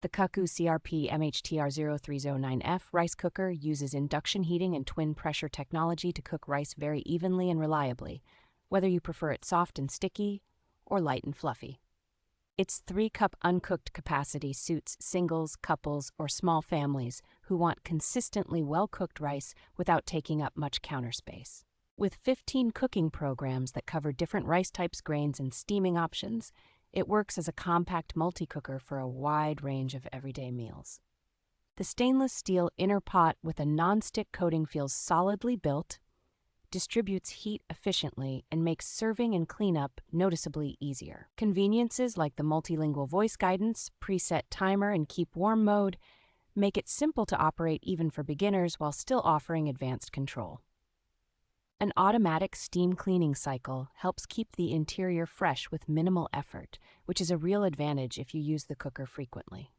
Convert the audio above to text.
The CUCKOO CRP-MHTR0309F Rice Cooker uses induction heating and twin pressure technology to cook rice very evenly and reliably, whether you prefer it soft and sticky or light and fluffy. Its 3-cup uncooked capacity suits singles, couples, or small families who want consistently well-cooked rice without taking up much counter space. With 15 cooking programs that cover different rice types, grains, and steaming options, it works as a compact multi-cooker for a wide range of everyday meals. The stainless steel inner pot with a nonstick coating feels solidly built, distributes heat efficiently, and makes serving and cleanup noticeably easier. Conveniences like the multilingual voice guidance, preset timer, and keep warm mode make it simple to operate even for beginners while still offering advanced control. An automatic steam cleaning cycle helps keep the interior fresh with minimal effort, which is a real advantage if you use the cooker frequently.